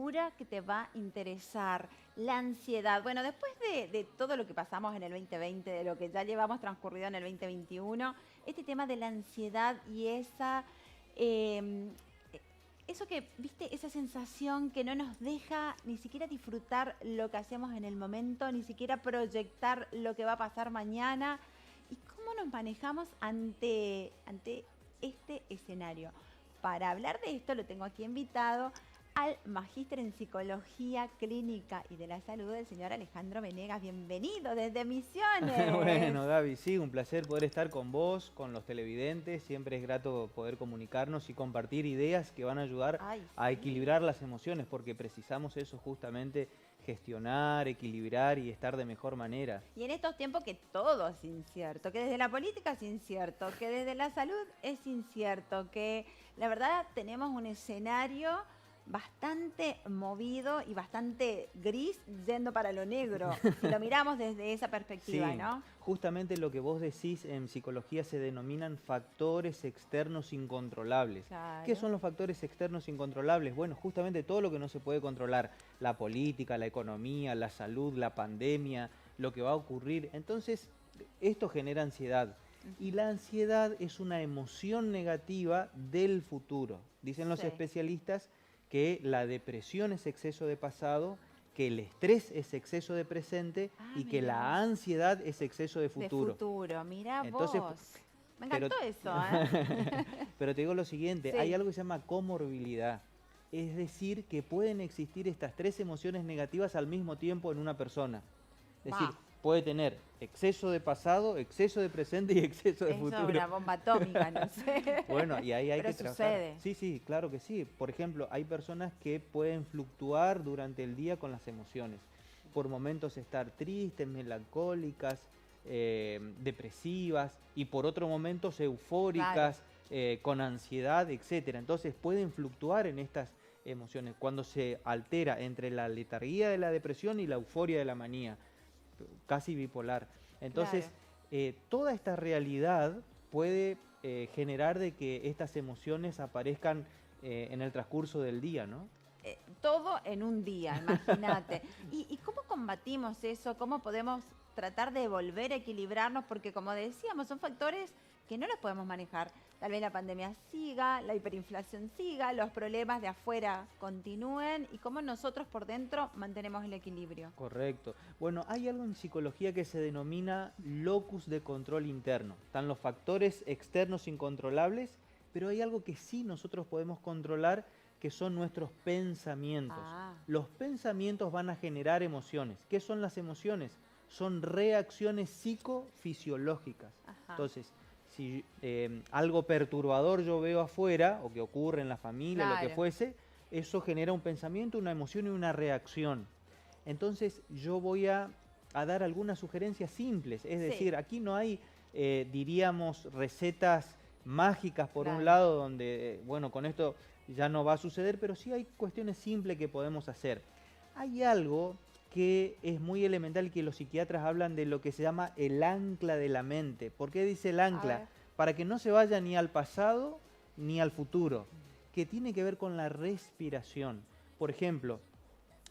segura que te va a interesar. La ansiedad. Bueno, después de todo lo que pasamos en el 2020, de lo que ya llevamos transcurrido en el 2021, este tema de la ansiedad y eh, eso que, viste, esa sensación que no nos deja ni siquiera disfrutar lo que hacemos en el momento, ni siquiera proyectar lo que va a pasar mañana. ¿Y cómo nos manejamos ante este escenario? Para hablar de esto lo tengo aquí invitado al magíster en Psicología Clínica y de la Salud, el señor Alejandro Venegas. Bienvenido desde Misiones. Bueno, Gaby, sí, un placer poder estar con vos, con los televidentes. Siempre es grato poder comunicarnos y compartir ideas que van a ayudar Ay, a sí. equilibrar las emociones, porque precisamos eso justamente, gestionar, equilibrar y estar de mejor manera. Y en estos tiempos que todo es incierto, que desde la política es incierto, que desde la salud es incierto, que la verdad tenemos un escenario bastante movido y bastante gris yendo para lo negro, si lo miramos desde esa perspectiva, Sí, ¿no? justamente lo que vos decís en psicología se denominan factores externos incontrolables. ¿Qué Claro, son los factores externos incontrolables? Bueno, justamente todo lo que no se puede controlar, la política, la economía, la salud, la pandemia, lo que va a ocurrir. Entonces, esto genera ansiedad. Y la ansiedad es una emoción negativa del futuro. Dicen los sí. especialistas que la depresión es exceso de pasado, que el estrés es exceso de presente Ah, y que mira la vos. ansiedad es exceso de De futuro. futuro, mira Entonces, vos. Me pero, encantó eso, ¿eh? pero te digo lo siguiente, hay Sí. algo que se llama comorbilidad. Es decir, que pueden existir estas tres emociones negativas al mismo tiempo en una persona. Es decir, Va. puede tener exceso de pasado, exceso de presente y exceso de Eso es futuro. una bomba atómica, no sé. Bueno, y ahí hay Pero que trabajar. sucede. Sí, sí, claro que sí. Por ejemplo, hay personas que pueden fluctuar durante el día con las emociones. Por momentos estar tristes, melancólicas, depresivas, y por otros momentos Claro. eufóricas, con ansiedad, etcétera. Entonces pueden fluctuar en estas emociones cuando se altera entre la letargía de la depresión y la euforia de la manía, casi bipolar. Claro. Entonces, toda esta realidad puede generar de que estas emociones aparezcan en el transcurso del día, ¿no? Todo en un día, imagínate. ¿Y cómo combatimos eso? ¿Cómo podemos tratar de volver a equilibrarnos? Porque como decíamos, son factores que no los podemos manejar. Tal vez la pandemia siga, la hiperinflación siga, los problemas de afuera continúen y cómo nosotros por dentro mantenemos el equilibrio. Correcto. Bueno, hay algo en psicología que se denomina locus de control interno. Están los factores externos incontrolables, pero hay algo que sí nosotros podemos controlar, que son nuestros pensamientos. Ah, Los pensamientos van a generar emociones. ¿Qué son las emociones? Son reacciones psicofisiológicas. ajá, Entonces, si algo perturbador yo veo afuera, o que ocurre en la familia, lo que claro. fuese, eso genera un pensamiento, una emoción y una reacción. Entonces yo voy a dar algunas sugerencias simples, es Sí, decir, aquí no hay, diríamos, recetas mágicas por un claro. lado, donde, bueno, con esto ya no va a suceder, pero sí hay cuestiones simples que podemos hacer. Hay algo que es muy elemental y que los psiquiatras hablan de lo que se llama el ancla de la mente. ¿Por qué dice el A ancla? ver. Para que no se vaya ni al pasado ni al futuro, que tiene que ver con la respiración. Por ejemplo,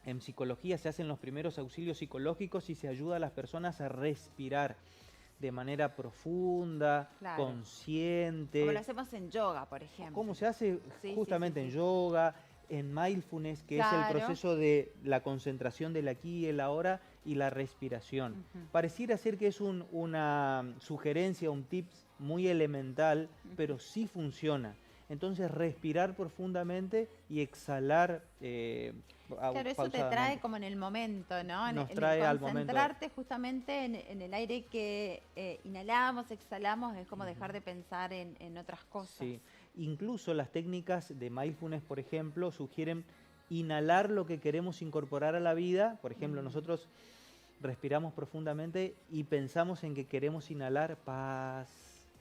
en psicología se hacen los primeros auxilios psicológicos y se ayuda a las personas a respirar de manera profunda, Claro. Como lo consciente. hacemos en yoga, por ejemplo. ¿Cómo se hace? Sí, sí, sí, Justamente en sí. yoga, en mindfulness, que es el Claro. proceso de la concentración del aquí y el ahora y la respiración. Ujú, Pareciera ser que es una sugerencia, un tips muy elemental, ujú. pero sí funciona. Entonces respirar profundamente y exhalar Claro, eso te trae pausadamente. como en el momento, ¿no? Nos En el trae al momento. concentrarte justamente en el aire que inhalamos, exhalamos, es como dejar Ujú. de pensar en otras cosas. Sí, incluso las técnicas de mindfulness, por ejemplo, sugieren inhalar lo que queremos incorporar a la vida. Por ejemplo, Mm, nosotros respiramos profundamente y pensamos en que queremos inhalar paz,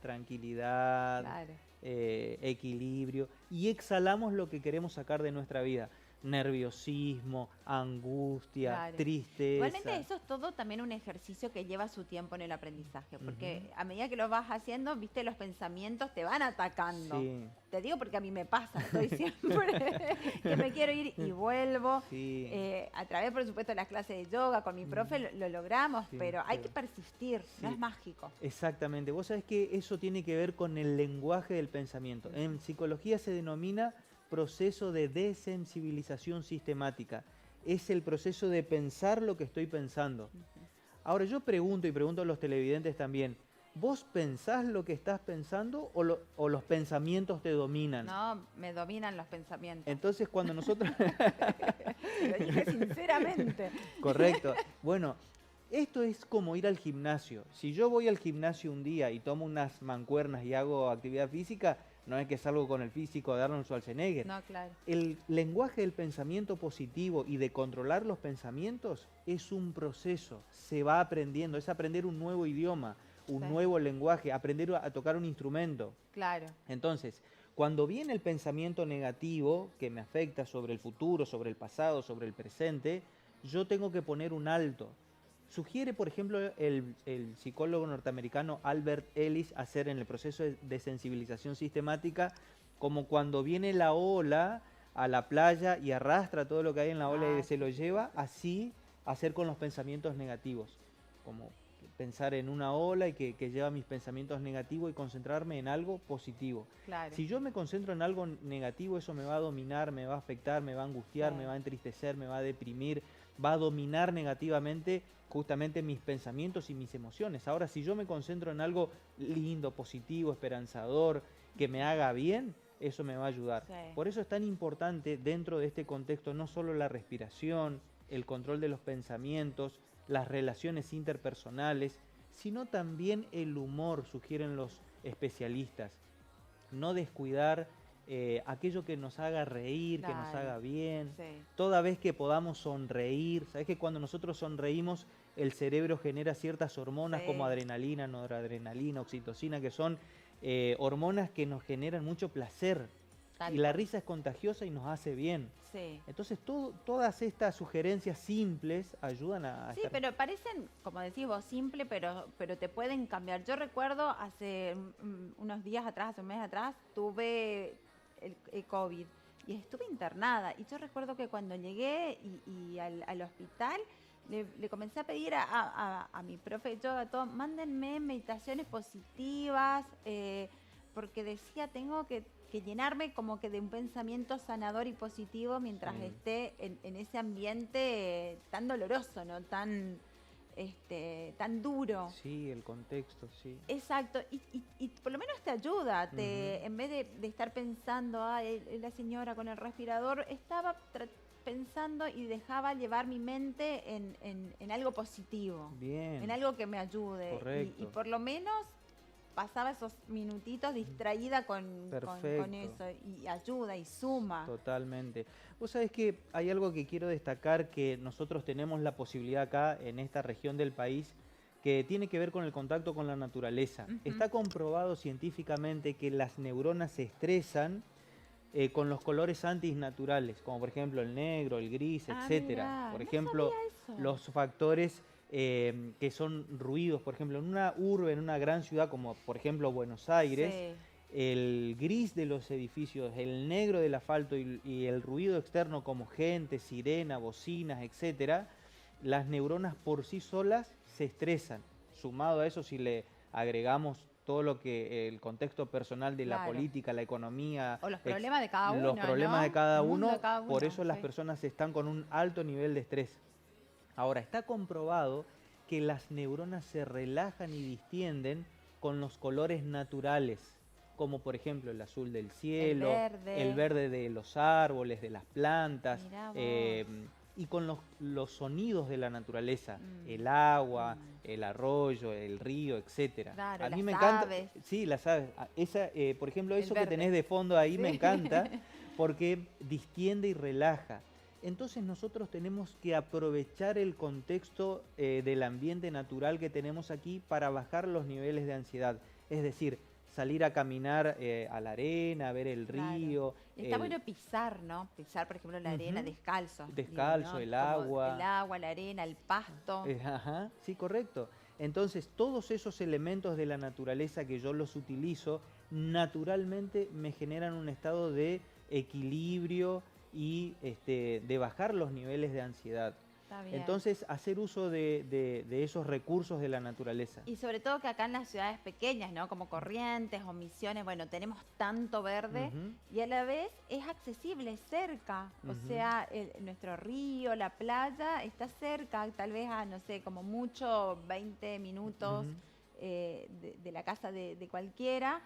tranquilidad, claro. equilibrio, y exhalamos lo que queremos sacar de nuestra vida. nerviosismo, angustia, Claro. tristeza. Igualmente eso es todo también un ejercicio que lleva su tiempo en el aprendizaje, porque Ujú. a medida que lo vas haciendo, viste, los pensamientos te van atacando. Sí, Te digo porque a mí me pasa, estoy siempre que me quiero ir y vuelvo. sí, A través, por supuesto, de las clases de yoga con mi profe lo logramos, sí, pero hay pero- que persistir, no sí. es mágico. Exactamente. Vos sabés que eso tiene que ver con el lenguaje del pensamiento. En psicología se denomina proceso de desensibilización sistemática. Es el proceso de pensar lo que estoy pensando. Ahora yo pregunto y pregunto a los televidentes también, ¿vos pensás lo que estás pensando o los pensamientos te dominan? No, me dominan los pensamientos. Entonces cuando nosotros... Te lo dije sinceramente. Correcto. Bueno, esto es como ir al gimnasio. Si yo voy al gimnasio un día y tomo unas mancuernas y hago actividad física, no es que salgo con el físico de Arnold Schwarzenegger. No, claro. El lenguaje del pensamiento positivo y de controlar los pensamientos es un proceso, se va aprendiendo, es aprender un nuevo idioma, un Sí. nuevo lenguaje, aprender a tocar un instrumento. Claro. Entonces, cuando viene el pensamiento negativo que me afecta sobre el futuro, sobre el pasado, sobre el presente, yo tengo que poner un alto. Sugiere, por ejemplo, el psicólogo norteamericano Albert Ellis hacer en el proceso de sensibilización sistemática, como cuando viene la ola a la playa y arrastra todo lo que hay en la ola y Ah, se lo sí, lleva, así hacer con los pensamientos negativos, como pensar en una ola y que lleva mis pensamientos negativos y concentrarme en algo positivo. claro. Si yo me concentro en algo negativo, eso me va a dominar, me va a afectar, me va a angustiar, Sí. me va a entristecer, me va a deprimir, va a dominar negativamente justamente mis pensamientos y mis emociones. Ahora, si yo me concentro en algo lindo, positivo, esperanzador, que me haga bien, eso me va a ayudar. Sí. Por eso es tan importante dentro de este contexto no solo la respiración, el control de los pensamientos, las relaciones interpersonales, sino también el humor, sugieren los especialistas. No descuidar aquello que nos haga reír, que nos Claro. haga bien. Sí. Toda vez que podamos sonreír, ¿sabes que cuando nosotros sonreímos el cerebro genera ciertas hormonas Sí. como adrenalina, noradrenalina, oxitocina, que son hormonas que nos generan mucho placer? Tal Y la cual. risa es contagiosa y nos hace bien. Sí. Entonces todas estas sugerencias simples ayudan a Sí, estar... pero parecen, como decís vos, simple, pero te pueden cambiar. Yo recuerdo hace unos días atrás, hace un mes atrás, tuve el COVID y estuve internada. Y yo recuerdo que cuando llegué y al hospital, le comencé a pedir a mi profe de yoga, todo, mándenme meditaciones positivas, porque decía, tengo que llenarme como que de un pensamiento sanador y positivo mientras Sí. esté en ese ambiente tan doloroso, ¿no? Tan duro. Sí, el contexto, sí. Exacto, y por lo menos te ayuda, Ujú. en vez de estar pensando, la señora con el respirador, estaba pensando y dejaba llevar mi mente en algo positivo, Bien, en algo que me ayude. Y correcto. por lo menos pasaba esos minutitos distraída con Perfecto. eso, y ayuda y suma. Totalmente. Vos sabés que hay algo que quiero destacar, que nosotros tenemos la posibilidad acá en esta región del país, que tiene que ver con el contacto con la naturaleza. Ujú. Está comprobado científicamente que las neuronas se estresan con los colores antinaturales, como por ejemplo el negro, el gris, Ah, etcétera. mirá, Por no ejemplo, sabía eso. los factores que son ruidos, por ejemplo, en una urbe, en una gran ciudad como por ejemplo Buenos Aires, Sí. el gris de los edificios, el negro del asfalto y el ruido externo como gente, sirena, bocinas, etcétera, las neuronas por sí solas se estresan. Sumado a eso, si le agregamos todo lo que el contexto personal de la Claro. política, la economía, O los problemas de cada uno, los problemas ¿no? de cada El mundo uno, de cada por uno, eso las sí. personas están con un alto nivel de estrés. Ahora, está comprobado que las neuronas se relajan y distienden con los colores naturales, como por ejemplo el azul del cielo, el verde de los árboles, de las plantas, Mirá vos. y con los sonidos de la naturaleza, Mm. el agua, Mm. el arroyo, el río, etcétera. Claro, A mí las me encanta, aves. sí, las aves. Por ejemplo, El eso que verde. tenés de fondo ahí me Sí. encanta, porque distiende y relaja. Entonces nosotros tenemos que aprovechar el contexto del ambiente natural que tenemos aquí para bajar los niveles de ansiedad. Es decir, salir a caminar a la arena, a ver el Claro. río. Está bueno pisar, ¿no? Pisar, por ejemplo, la arena descalzo. Descalzo, ¿no? el Como agua. el agua, la arena, el pasto. Ajá, sí, correcto. Entonces, todos esos elementos de la naturaleza que yo los utilizo, naturalmente me generan un estado de equilibrio y de bajar los niveles de ansiedad. Está bien. Entonces, hacer uso de esos recursos de la naturaleza. Y sobre todo que acá en las ciudades pequeñas, ¿no? Como Corrientes o Misiones, bueno, tenemos tanto verde y a la vez es accesible, es cerca. O sea, nuestro río, la playa está cerca, tal vez a, no sé, como mucho 20 minutos de la casa de cualquiera.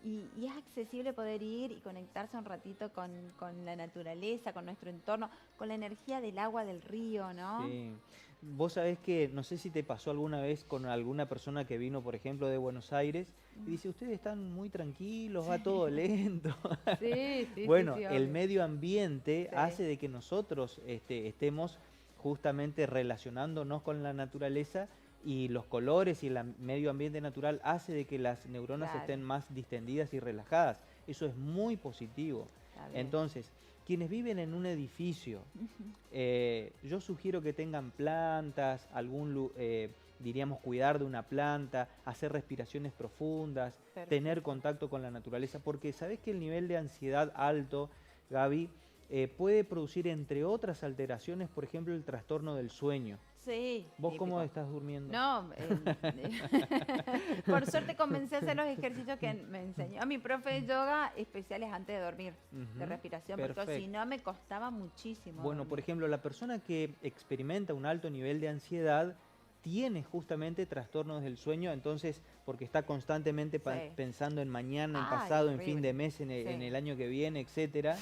Y es accesible poder ir y conectarse un ratito con la naturaleza, con nuestro entorno, con la energía del agua del río, ¿no? Sí. Vos sabés que, no sé si te pasó alguna vez con alguna persona que vino, por ejemplo, de Buenos Aires, y dice, ustedes están muy tranquilos, va todo lento. Sí, sí, Bueno, sí, el obvio. medio ambiente hace de que nosotros estemos justamente relacionándonos con la naturaleza, y los colores y el medio ambiente natural hace de que las neuronas Claro. estén más distendidas y relajadas. Eso es muy positivo. Está bien. Entonces, quienes viven en un edificio, yo sugiero que tengan plantas, diríamos cuidar de una planta, hacer respiraciones profundas, Perfecto. tener contacto con la naturaleza, porque sabés que el nivel de ansiedad alto, Gaby, puede producir, entre otras alteraciones, por ejemplo, el trastorno del sueño. Sí. ¿Vos típico. cómo estás durmiendo? No, por suerte comencé a hacer los ejercicios que me enseñó mi profe de yoga, especiales antes de dormir, de respiración, porque Perfecto. si no me costaba muchísimo. Bueno, dormir. por ejemplo, la persona que experimenta un alto nivel de ansiedad tiene justamente trastornos del sueño, entonces, porque está constantemente pensando en mañana, en Ay, pasado, en fin horrible. de mes, en Sí. el año que viene, etcétera.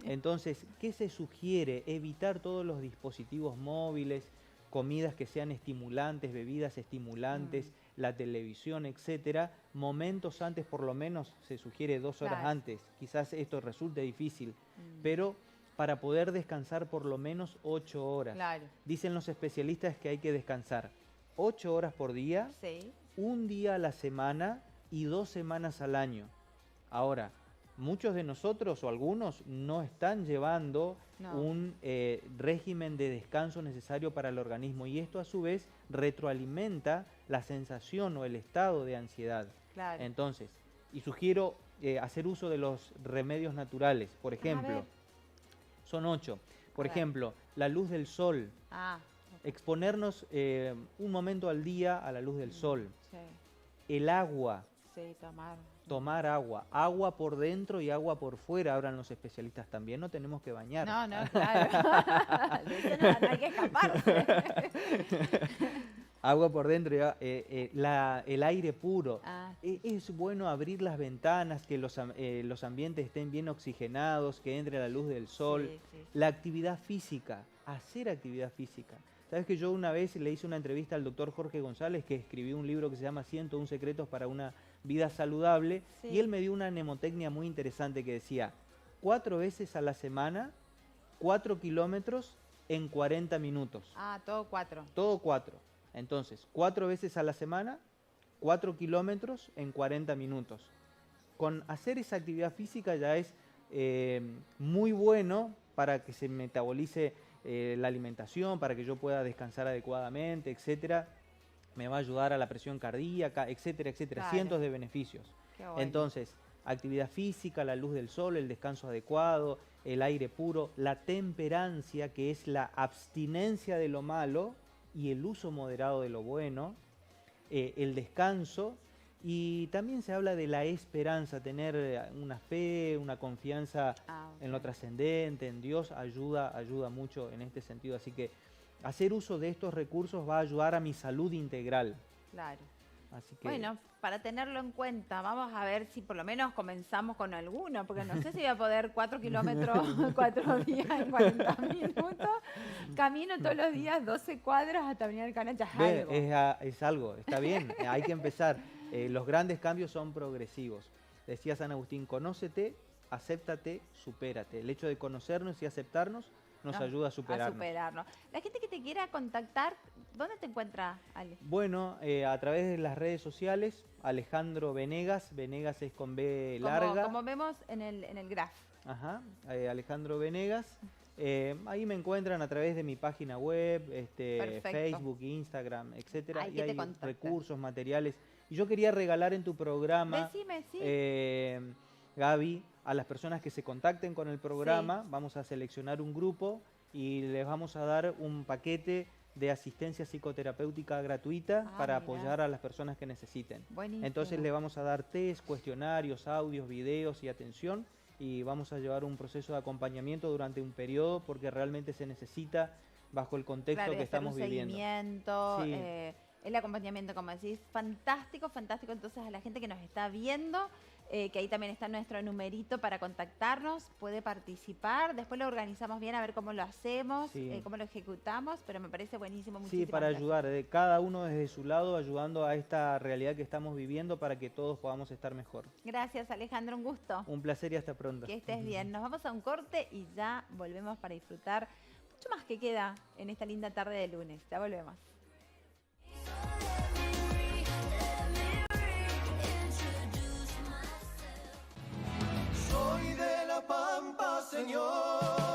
Entonces, ¿qué se sugiere? Evitar todos los dispositivos móviles, comidas que sean estimulantes, bebidas estimulantes, la televisión, etcétera, momentos antes, por lo menos se sugiere 2 horas Claro. antes. Quizás esto resulte difícil, pero para poder descansar por lo menos 8 horas. Claro. Dicen los especialistas que hay que descansar 8 horas por día, Sí. un día a la semana y 2 semanas al año. Ahora, muchos de nosotros o algunos no están llevando un régimen de descanso necesario para el organismo, y esto a su vez retroalimenta la sensación o el estado de ansiedad. Claro. Entonces, y sugiero hacer uso de los remedios naturales. Por ejemplo, son 8. Por ejemplo, la luz del sol. Exponernos un momento al día a la luz del sol. Sí. El agua. Sí, Tomar agua. Agua por dentro y agua por fuera, hablan los especialistas. También no tenemos que bañar. No, claro. De eso no hay que escaparse. Agua por dentro, el aire puro. Es bueno abrir las ventanas, que los ambientes estén bien oxigenados, que entre la luz del sol. Sí. La actividad física, hacer actividad física. Sabes que yo una vez le hice una entrevista al doctor Jorge González, que escribió un libro que se llama 101 secretos para una vida saludable, y él me dio una mnemotecnia muy interesante que decía: 4 veces a la semana, 4 kilómetros en 40 minutos. Todo 4. Todo 4. Entonces, 4 veces a la semana, 4 kilómetros en 40 minutos. Con hacer esa actividad física ya es muy bueno para que se metabolice la alimentación, para que yo pueda descansar adecuadamente, etcétera. Me va a ayudar a la presión cardíaca, etcétera, etcétera. Claro. Cientos de beneficios. Qué bueno. Entonces, actividad física, la luz del sol, el descanso adecuado, el aire puro, la temperancia, que es la abstinencia de lo malo y el uso moderado de lo bueno, el descanso, y también se habla de la esperanza, tener una fe, una confianza en lo trascendente, en Dios, ayuda mucho en este sentido. Así que hacer uso de estos recursos va a ayudar a mi salud integral. Claro. Así que, bueno, para tenerlo en cuenta, vamos a ver si por lo menos comenzamos con alguno, porque no sé si voy a poder 4 kilómetros 4 días en 40 minutos. Camino todos los días 12 cuadras hasta venir al canal, ya es algo. Es algo, está bien, hay que empezar. Los grandes cambios son progresivos. Decía San Agustín: conócete, acéptate, supérate. El hecho de conocernos y aceptarnos nos ayuda a superarnos. superarnos. La gente que te quiera contactar, ¿dónde te encuentra, Ale? Bueno, a través de las redes sociales, Alejandro Venegas, Venegas es con B larga. Como vemos en el graph. Ajá, Alejandro Venegas. Ahí me encuentran a través de mi página web, Facebook, Instagram, etcétera. Ahí y que te hay contactan. recursos, materiales. Y yo quería regalar en tu programa, Decime, sí. Gaby, a las personas que se contacten con el programa, vamos a seleccionar un grupo y les vamos a dar un paquete de asistencia psicoterapéutica gratuita para mirá. apoyar a las personas que necesiten. Buenísimo. Entonces le vamos a dar test, cuestionarios, audios, videos y atención, y vamos a llevar un proceso de acompañamiento durante un periodo porque realmente se necesita bajo el contexto Claro, y que hacer estamos un viviendo. seguimiento, Sí. el acompañamiento, como decís, fantástico, fantástico. Entonces a la gente que nos está viendo, que ahí también está nuestro numerito para contactarnos, puede participar. Después lo organizamos bien a ver cómo lo hacemos, Sí. cómo lo ejecutamos, pero me parece buenísimo. Sí, Muchísimas para gracias. ayudar, de cada uno desde su lado, ayudando a esta realidad que estamos viviendo para que todos podamos estar mejor. Gracias, Alejandro, un gusto. Un placer y hasta pronto. Que estés bien. Nos vamos a un corte y ya volvemos para disfrutar mucho más que queda en esta linda tarde de lunes. Ya volvemos. Soy de La Pampa, señor.